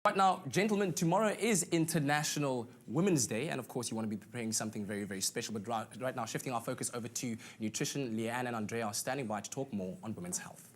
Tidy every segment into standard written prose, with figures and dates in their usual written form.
Right now, gentlemen, tomorrow is International Women's Day, and of course you want to be preparing something very, very special. But right now, shifting our focus over to nutrition, Leanne and Andrea are standing by to talk more on women's health.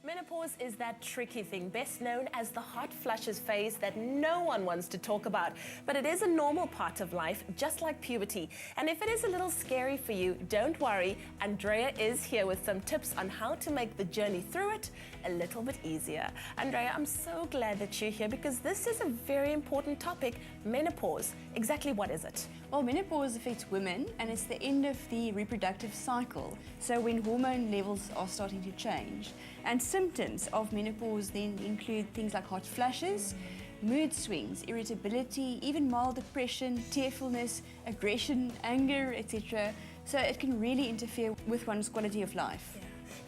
Menopause is that tricky thing, best known as the hot flushes phase that no one wants to talk about. But it is a normal part of life, just like puberty. And if it is a little scary for you, don't worry. Andrea is here with some tips on how to make the journey through it a little bit easier. Andrea, I'm so glad that you're here because this is a very important topic, menopause. Exactly what is it? Well, menopause affects women and it's the end of the reproductive cycle. So when hormone levels are starting to change. And symptoms of menopause then include things like hot flushes, mood swings, irritability, even mild depression, tearfulness, aggression, anger, etc. So it can really interfere with one's quality of life.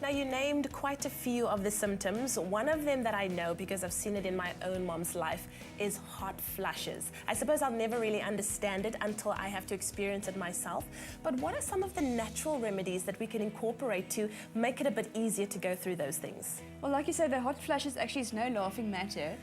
Now, you named quite a few of the symptoms. One of them that I know, because I've seen it in my own mom's life, is hot flushes. I suppose I'll never really understand it until I have to experience it myself. But what are some of the natural remedies that we can incorporate to make it a bit easier to go through those things? Well, like you said, the hot flushes actually is no laughing matter.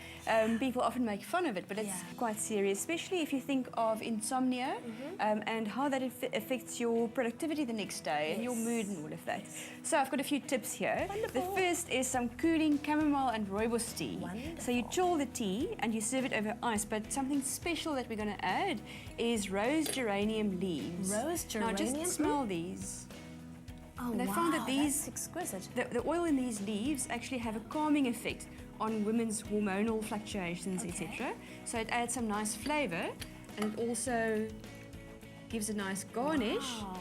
People often make fun of it, but it's quite serious, especially if you think of insomnia and how that affects your productivity the next day and your mood and all of that. So I've got a few tips here. Wonderful. The first is some cooling chamomile and rooibos tea. Wonderful. So you chill the tea and you serve it over ice, but something special that we're going to add is rose geranium leaves. Rose geranium? Now just smell these. Oh, They wow, found that that's exquisite. the oil in these leaves actually have a calming effect on women's hormonal fluctuations, etc. So it adds some nice flavor and it also gives a nice garnish. Wow.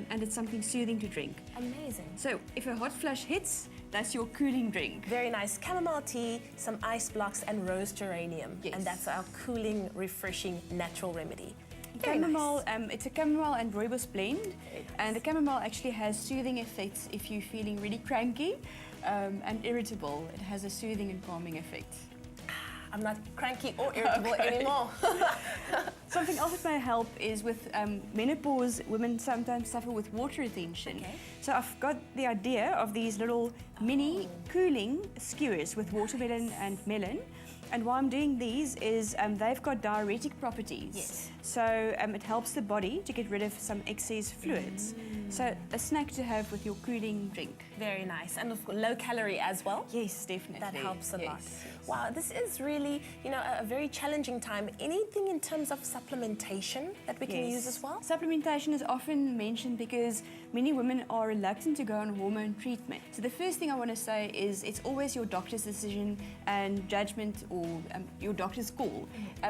And it's something soothing to drink. Amazing. So if a hot flush hits, that's your cooling drink. Very nice. Chamomile tea, some ice blocks, and rose geranium. Yes. And that's our cooling, refreshing, natural remedy. Very Chamomile, nice. it's a chamomile and rooibos blend, and the chamomile actually has soothing effects if you're feeling really cranky and irritable. It has a soothing and calming effect. I'm not cranky or irritable anymore. Something else that may help is with menopause, women sometimes suffer with water retention. Okay. So I've got the idea of these little mini cooling skewers with watermelon and melon. And why I'm doing these is they've got diuretic properties. Yes. So it helps the body to get rid of some excess fluids. So a snack to have with your cooling drink. Very nice. And low calorie as well. Yes, definitely. That helps a lot. Yes. Wow, this is really, a very challenging time. Anything in terms of supplementation that we can use as well? Supplementation is often mentioned because many women are reluctant to go on hormone treatment. So the first thing I want to say is it's always your doctor's decision and judgment or your doctor's call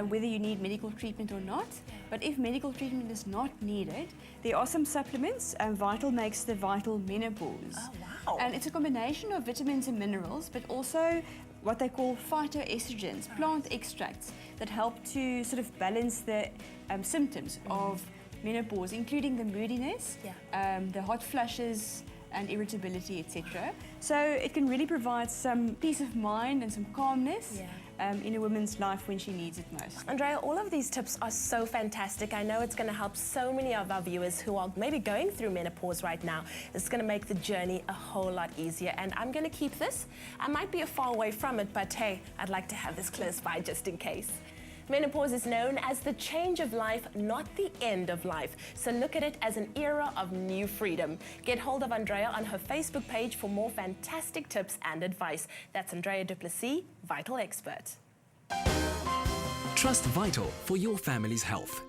whether you need medical treatment or not. But if medical treatment is not needed, there are some supplements. Vital makes the Vital Menopause. Oh, wow. And it's a combination of vitamins and minerals, but also what they call phytoestrogens, plant extracts that help to sort of balance the symptoms of menopause, including the moodiness, the hot flushes, and irritability, etc. So it can really provide some peace of mind and some calmness in a woman's life when she needs it most. Andrea, all of these tips are so fantastic. I know it's going to help so many of our viewers who are maybe going through menopause right now. It's going to make the journey a whole lot easier. And I'm going to keep this. I might be far away from it, but hey, I'd like to have this close by just in case. Menopause is known as the change of life, not the end of life. So look at it as an era of new freedom. Get hold of Andrea on her Facebook page for more fantastic tips and advice. That's Andrea du Plessis, Vital Expert. Trust Vital for your family's health.